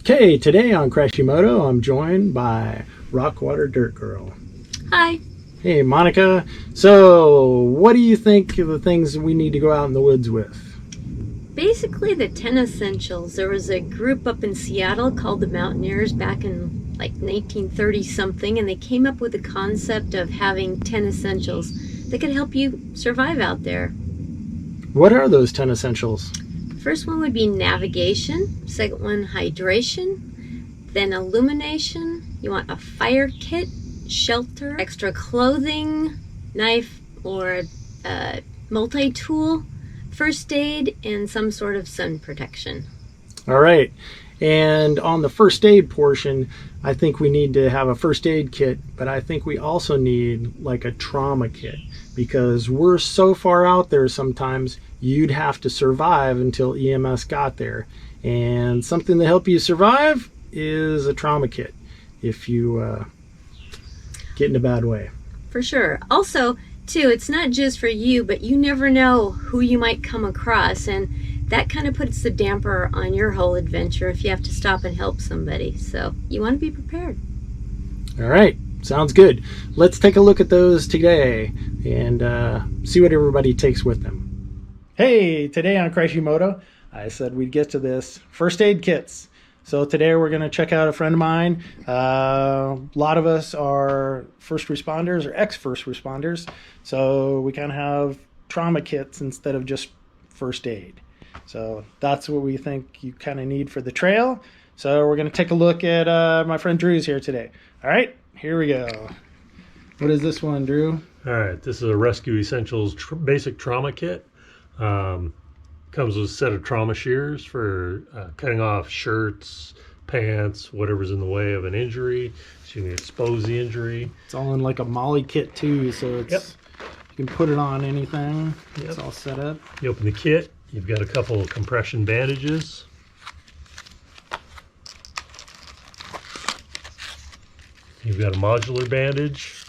Okay, today on Crashy Moto, I'm joined by Rockwater Dirt Girl. Hi. Hey, Monica. So, what do you think of the things we need to go out in the woods with? Basically, the 10 essentials. There was a group up in Seattle called the Mountaineers back in like 1930 something, and they came up with the concept of having 10 essentials that could help you survive out there. What are those 10 essentials? First one would be navigation, second one hydration, then illumination. You want a fire kit, shelter, extra clothing, knife or multi-tool, first aid, and some sort of sun protection. All right. And on the first aid portion, I think we need to have a first aid kit, but I think we also need like a trauma kit because we're so far out there sometimes you'd have to survive until EMS got there. And something to help you survive is a trauma kit if you get in a bad way. For sure. Also, too, it's not just for you, but you never know who you might come across, and that kind of puts the damper on your whole adventure if you have to stop and help somebody. So you want to be prepared. All right, sounds good. Let's take a look at those today and see what everybody takes with them. Hey, today on Crashy Moto, I said we'd get to this first aid kits. So today we're going to check out a friend of mine. A lot of us are first responders or ex-first responders. So we kind of have trauma kits instead of just first aid. So that's what we think you kind of need for the trail. So we're going to take a look at my friend Drew's here today. All right, here we go. What is this one, Drew? All right, this is a Rescue Essentials basic trauma kit. Comes with a set of trauma shears for cutting off shirts, pants, whatever's in the way of an injury, so you can expose the injury. It's all in like a molly kit too, so it's you can put it on anything. Yep. It's all set up. You open the kit, you've got a couple of compression bandages. You've got a modular bandage,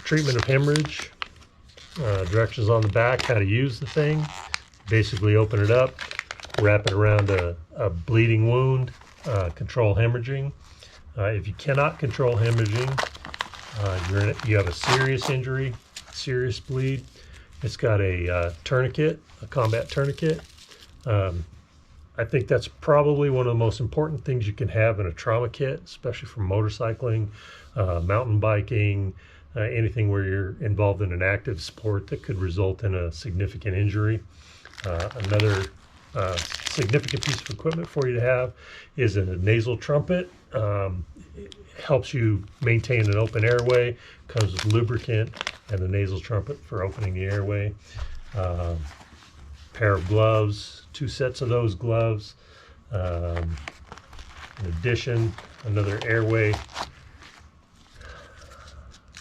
treatment of hemorrhage, directions on the back, how to use the thing. Basically open it up, wrap it around a bleeding wound, control hemorrhaging. If you cannot control hemorrhaging, you have a serious injury, serious bleed. It's got a tourniquet, a combat tourniquet. I think that's probably one of the most important things you can have in a trauma kit, especially for motorcycling, mountain biking, anything where you're involved in an active sport that could result in a significant injury. Another significant piece of equipment for you to have is a nasal trumpet. It helps you maintain an open airway, comes with lubricant and the nasal trumpet for opening the airway. Pair of gloves, 2 sets of those gloves. In addition, another airway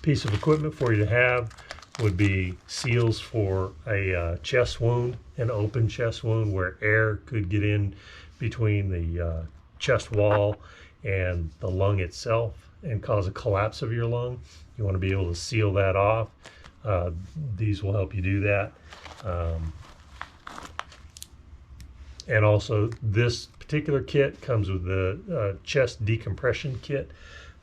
piece of equipment for you to have would be seals for a chest wound, an open chest wound where air could get in between the chest wall and the lung itself and cause a collapse of your lung. You want to be able to seal that off. These will help you do that. And also this particular kit comes with the chest decompression kit.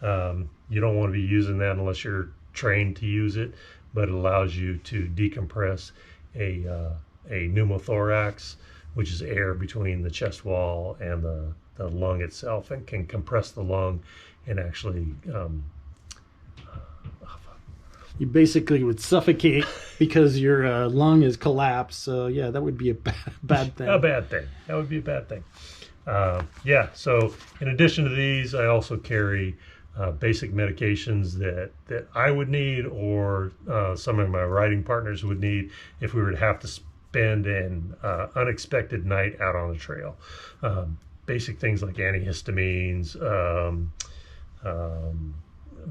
You don't want to be using that unless you're trained to use it, but it allows you to decompress a pneumothorax, which is air between the chest wall and the lung itself, and can compress the lung and actually You basically would suffocate because your lung is collapsed. So yeah, that would be a bad thing. a bad thing. That would be a bad thing. Yeah, so in addition to these, I also carry basic medications that I would need, or some of my riding partners would need if we were to have to spend an unexpected night out on the trail. Basic things like antihistamines,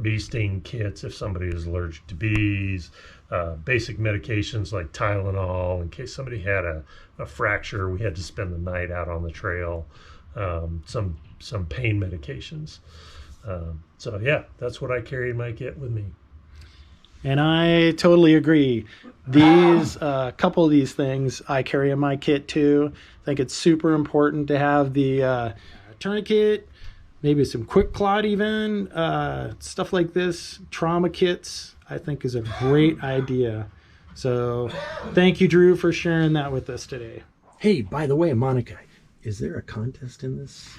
bee sting kits if somebody is allergic to bees, basic medications like Tylenol in case somebody had a fracture, we had to spend the night out on the trail, some pain medications. So yeah, that's what I carry in my kit with me. And I totally agree. These couple of these things I carry in my kit too. I think it's super important to have the tourniquet, maybe some quick clot even, stuff like this, trauma kits, I think is a great idea. So thank you, Drew, for sharing that with us today. Hey, by the way, Monica, is there a contest in this?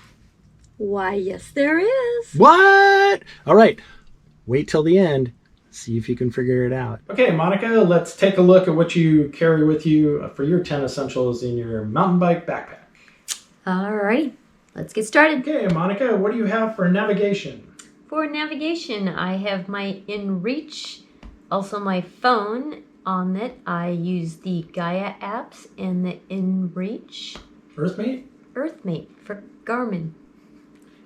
Why, yes, there is. What? All right, wait till the end. See if you can figure it out. Okay, Monica, let's take a look at what you carry with you for your 10 essentials in your mountain bike backpack. All right, let's get started. Okay, Monica, what do you have for navigation? For navigation, I have my InReach, also my phone. On it, I use the Gaia apps and the InReach. Earthmate for Garmin.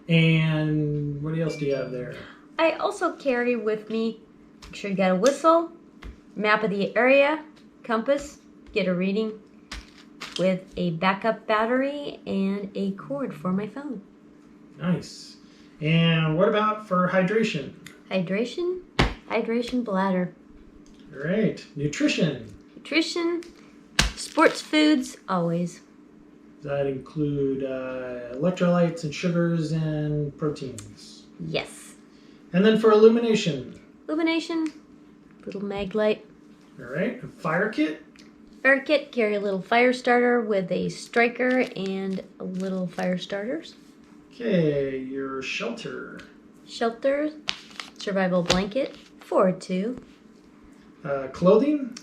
And what else do you have there? I also carry with me, make sure you got a whistle, map of the area, compass, get a reading, with a backup battery and a cord for my phone. Nice. And what about for hydration? Hydration bladder. Great. Nutrition. Sports foods, always. Does that include electrolytes and sugars and proteins? Yes. And then for illumination? Little mag light. All right. A fire kit? Carry a little fire starter with a striker and a little fire starters. Okay, your shelter. Survival blanket for 2. Clothing?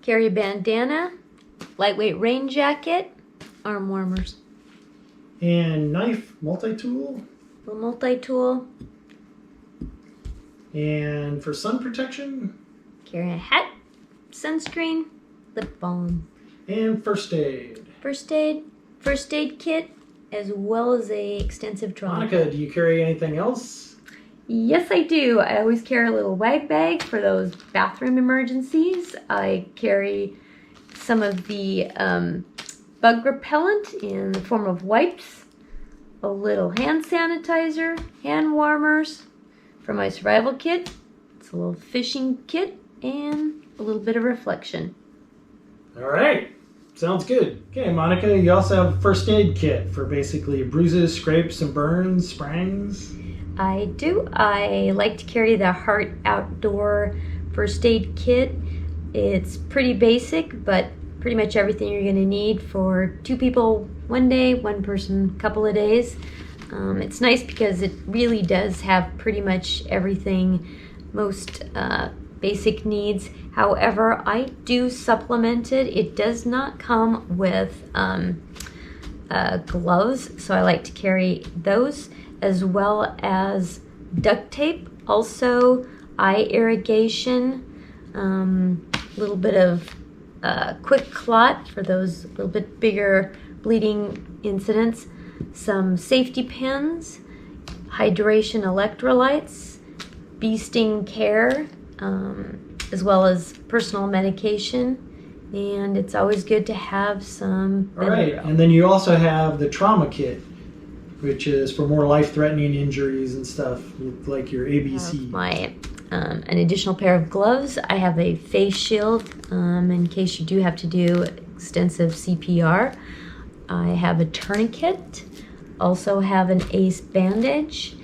Carry a bandana, lightweight rain jacket, arm warmers. And knife, multi-tool? Little multi-tool. And for sun protection? Carry a hat, sunscreen, lip balm. And first aid? First aid kit, as well as a extensive trauma. Monica, do you carry anything else? Yes, I do. I always carry a little wag bag for those bathroom emergencies. I carry some of the bug repellent in the form of wipes, a little hand sanitizer, hand warmers for my survival kit. It's a little fishing kit and a little bit of reflection. All right. Sounds good. Okay, Monica, you also have a first aid kit for basically bruises, scrapes, and burns, sprains. I do. I like to carry the Heart Outdoor first aid kit. It's pretty basic, but pretty much everything you're going to need for 2 people one day, 1 person a couple of days. It's nice because it really does have pretty much everything, most basic needs. However, I do supplement it. It does not come with gloves, so I like to carry those, as well as duct tape, also eye irrigation, a little bit of quick clot for those little bit bigger bleeding incidents, some safety pins, hydration electrolytes, bee sting care, as well as personal medication. And it's always good to have some All right, and then you also have the trauma kit, which is for more life-threatening injuries and stuff, like your ABC. An additional pair of gloves. I have a face shield in case you do have to do extensive CPR. I have a tourniquet. Also have an ACE bandage.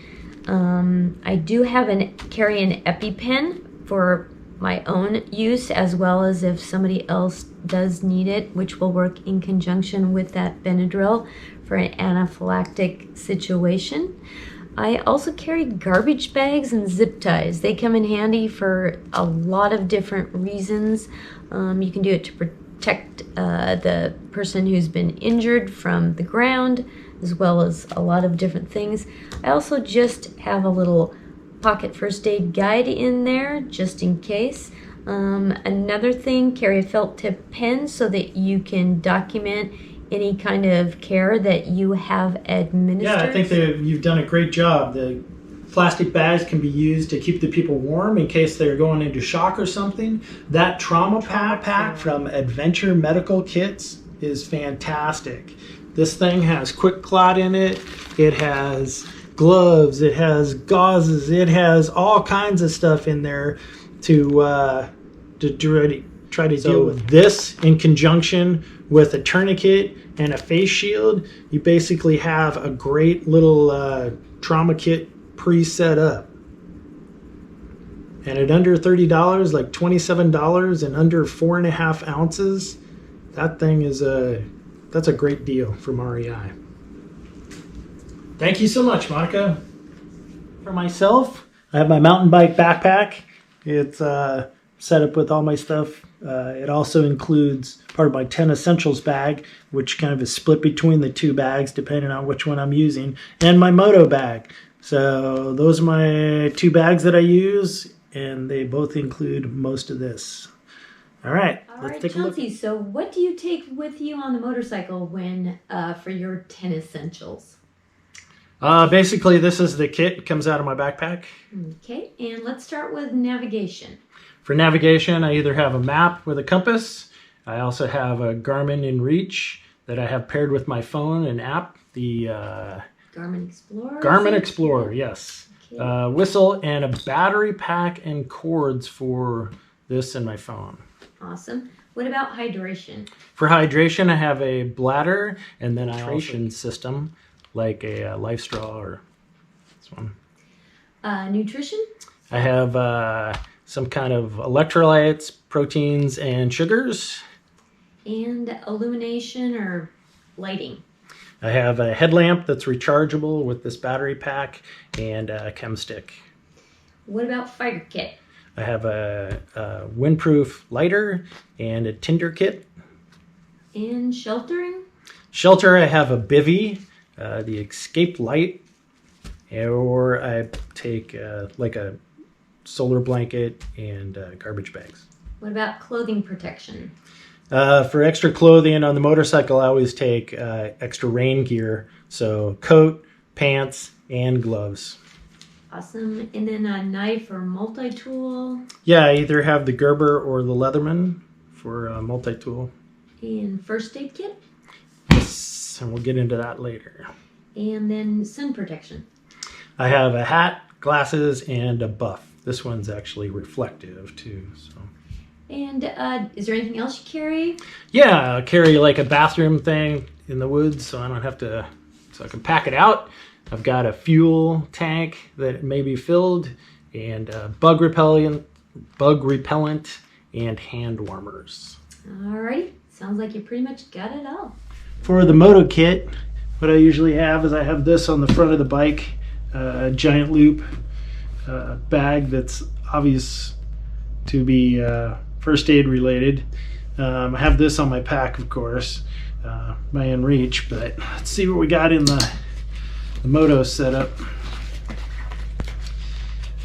I do carry an EpiPen for my own use, as well as if somebody else does need it, which will work in conjunction with that Benadryl for an anaphylactic situation. I also carry garbage bags and zip ties. They come in handy for a lot of different reasons. You can do it to protect the person who's been injured from the ground, as well as a lot of different things. I also just have a little pocket first aid guide in there, just in case. Another thing, carry a felt tip pen so that you can document any kind of care that you have administered. Yeah, I think that you've done a great job. The plastic bags can be used to keep the people warm in case they're going into shock or something. That trauma pack from Adventure Medical Kits is fantastic. This thing has quick clot in it. It has gloves. It has gauzes. It has all kinds of stuff in there to try to deal with this in conjunction with a tourniquet and a face shield, you basically have a great little trauma kit pre-set up. And at under $30, like $27 and under 4.5 ounces, that thing is that's a great deal from REI. Thank you so much, Monica. For myself, I have my mountain bike backpack. It's set up with all my stuff. It also includes part of my 10 essentials bag, which kind of is split between the two bags depending on which one I'm using, and my Moto bag. So those are my two bags that I use, and they both include most of this. All right, let's take a look. Chauncey, so what do you take with you on the motorcycle when for your 10 essentials? Basically, this is the kit. It comes out of my backpack. Okay, and let's start with navigation. For navigation, I either have a map with a compass. I also have a Garmin InReach that I have paired with my phone and app. The Garmin Explorer? Garmin Explorer, yes. Okay. Whistle and a battery pack and cords for this and my phone. Awesome. What about hydration? For hydration, I have a bladder and then a hydration system like a Life Straw or this one. Nutrition? I have some kind of electrolytes, proteins, and sugars. And illumination or lighting? I have a headlamp that's rechargeable with this battery pack and a chem stick. What about fire kit? I have a windproof lighter and a tinder kit. And sheltering? Shelter, I have a bivvy, the escape light, or I take like a solar blanket and garbage bags. What about clothing protection? For extra clothing on the motorcycle, I always take extra rain gear. So coat, pants, and gloves. Awesome. And then a knife or multi-tool. Yeah, I either have the Gerber or the Leatherman for multi-tool. And first aid kit. Yes, and we'll get into that later. And then sun protection. I have a hat, glasses, and a buff. This one's actually reflective too. So. And is there anything else you carry? Yeah, I carry like a bathroom thing in the woods so I don't have to, so I can pack it out. I've got a fuel tank that may be filled and bug repellent, and hand warmers. Alrighty, sounds like you pretty much got it all. For the Moto Kit, what I usually have is I have this on the front of the bike, a giant loop bag that's obvious to be first aid related. I have this on my pack, of course, my InReach, but let's see what we got in the Moto setup.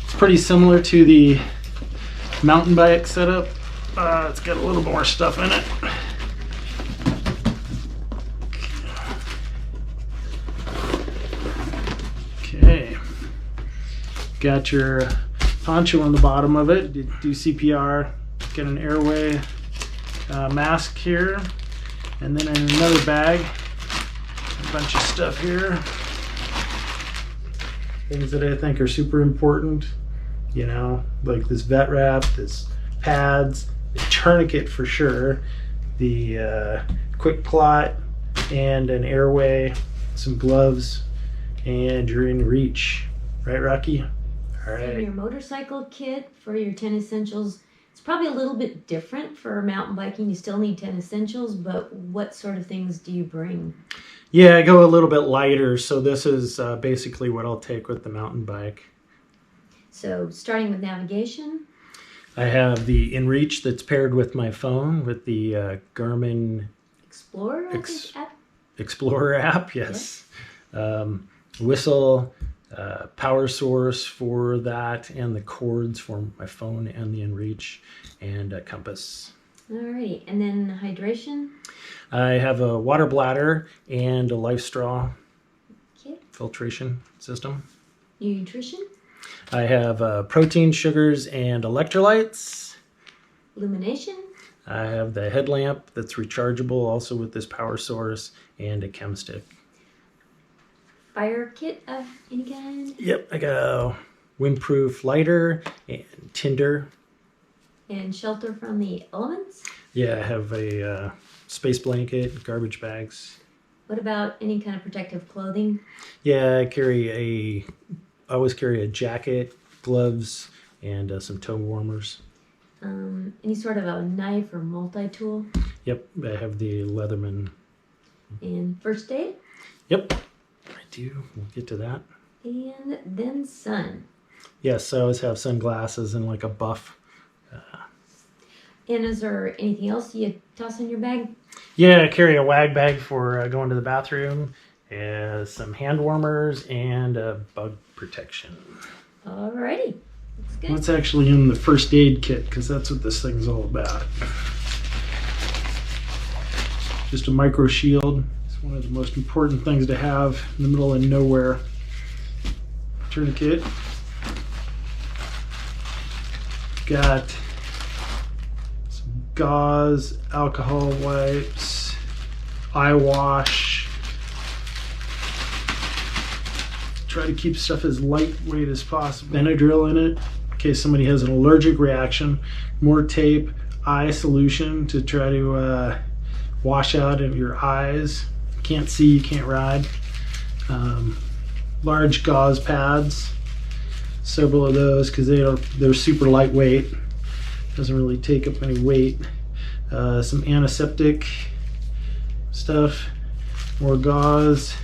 It's pretty similar to the mountain bike setup. It's got a little more stuff in it. Okay. Got your poncho on the bottom of it. Do CPR. Get an airway mask here. And then in another bag, a bunch of stuff here. Things that I think are super important. You know, like this vet wrap, this pads, the tourniquet for sure, the quick clot, and an airway, some gloves, and you're in reach. Right, Rocky? All right. And your motorcycle kit for your 10 essentials, it's probably a little bit different for mountain biking. You still need 10 essentials, but what sort of things do you bring? Yeah, I go a little bit lighter, so this is basically what I'll take with the mountain bike. So starting with navigation. I have the InReach that's paired with my phone with the Garmin Explorer, I think, app. Explorer app, yes. Yeah. Whistle, power source for that, and the cords for my phone and the InReach, and a compass. Alrighty, and then hydration. I have a water bladder and a Life Straw filtration system. Nutrition. I have protein, sugars, and electrolytes. Illumination. I have the headlamp that's rechargeable, also with this power source, and a chem stick. Fire kit of any kind. Yep, I got a windproof lighter and tinder. And shelter from the elements. Yeah, I have a space blanket, garbage bags. What about any kind of protective clothing? Yeah, I always carry a jacket, gloves, and some toe warmers. Any sort of a knife or multi-tool? Yep, I have the Leatherman. And first aid? Yep, I do. We'll get to that. And then sun. Yes, I always have sunglasses and like a buff. And is there anything else you toss in your bag? Yeah, I carry a wag bag for going to the bathroom, some hand warmers, and bug protection. Alrighty, that's good. What's actually in the first aid kit? Because that's what this thing's all about. Just a micro shield. It's one of the most important things to have in the middle of nowhere. Tourniquet. Got some gauze, alcohol wipes, eye wash. Try to keep stuff as lightweight as possible. Benadryl in it in case somebody has an allergic reaction. More tape, eye solution to try to wash out of your eyes. Can't see, you can't ride. Large gauze pads. Several of those because they're super lightweight. Doesn't really take up any weight. Some antiseptic stuff. More gauze.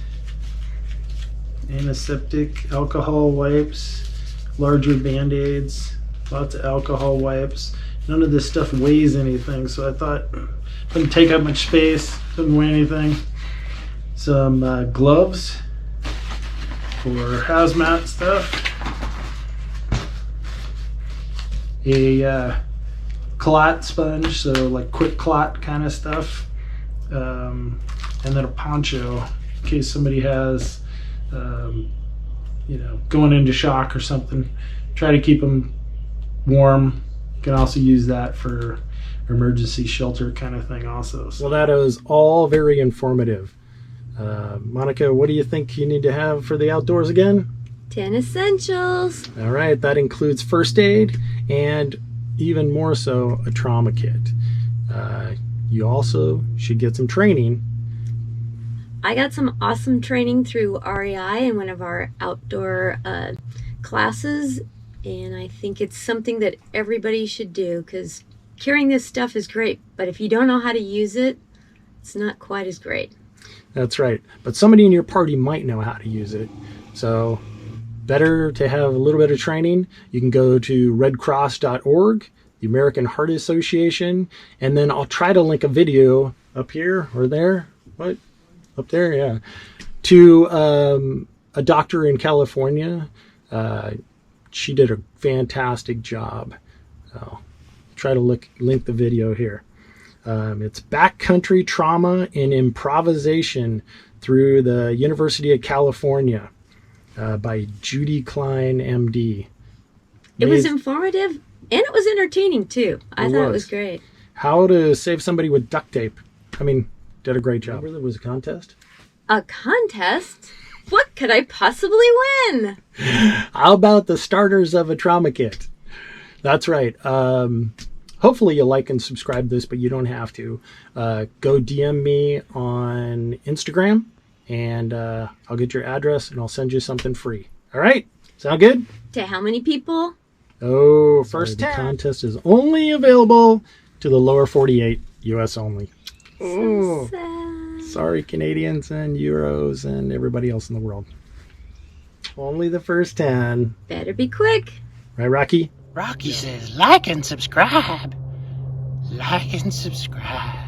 Antiseptic, alcohol wipes, larger band-aids, lots of alcohol wipes. None of this stuff weighs anything, so I thought it wouldn't take up much space, doesn't weigh anything. Some gloves for hazmat stuff. A clot sponge, so like quick clot kind of stuff. And then a poncho in case somebody has going into shock or something. Try to keep them warm. You can also use that for emergency shelter kind of thing also. Well, that was all very informative. Monica, what do you think you need to have for the outdoors again? 10 essentials. All right, that includes first aid and even more so a trauma kit. You also should get some training. I got some awesome training through REI in one of our outdoor classes, and I think it's something that everybody should do because carrying this stuff is great, but if you don't know how to use it, it's not quite as great. That's right, but somebody in your party might know how to use it, so better to have a little bit of training. You can go to redcross.org, the American Heart Association, and then I'll try to link a video up here or there. What? Up there, yeah. To a doctor in California. She did a fantastic job. So try to link the video here. It's Backcountry Trauma and Improvisation through the University of California by Judy Klein, MD. It was informative and it was entertaining too. I thought it was great. How to save somebody with duct tape. I mean, did a great job. Remember there was a contest? A contest? What could I possibly win? How about the starters of a trauma kit? That's right. Hopefully you'll like and subscribe to this, but you don't have to. Go DM me on Instagram, and I'll get your address, and I'll send you something free. All right? Sound good? To how many people? Oh, first 10. The contest is only available to the lower 48, U.S. only. So sad. Sorry, Canadians and Euros and everybody else in the world. Only the first 10. Better be quick. Right, Rocky? Rocky says like and subscribe. Like and subscribe.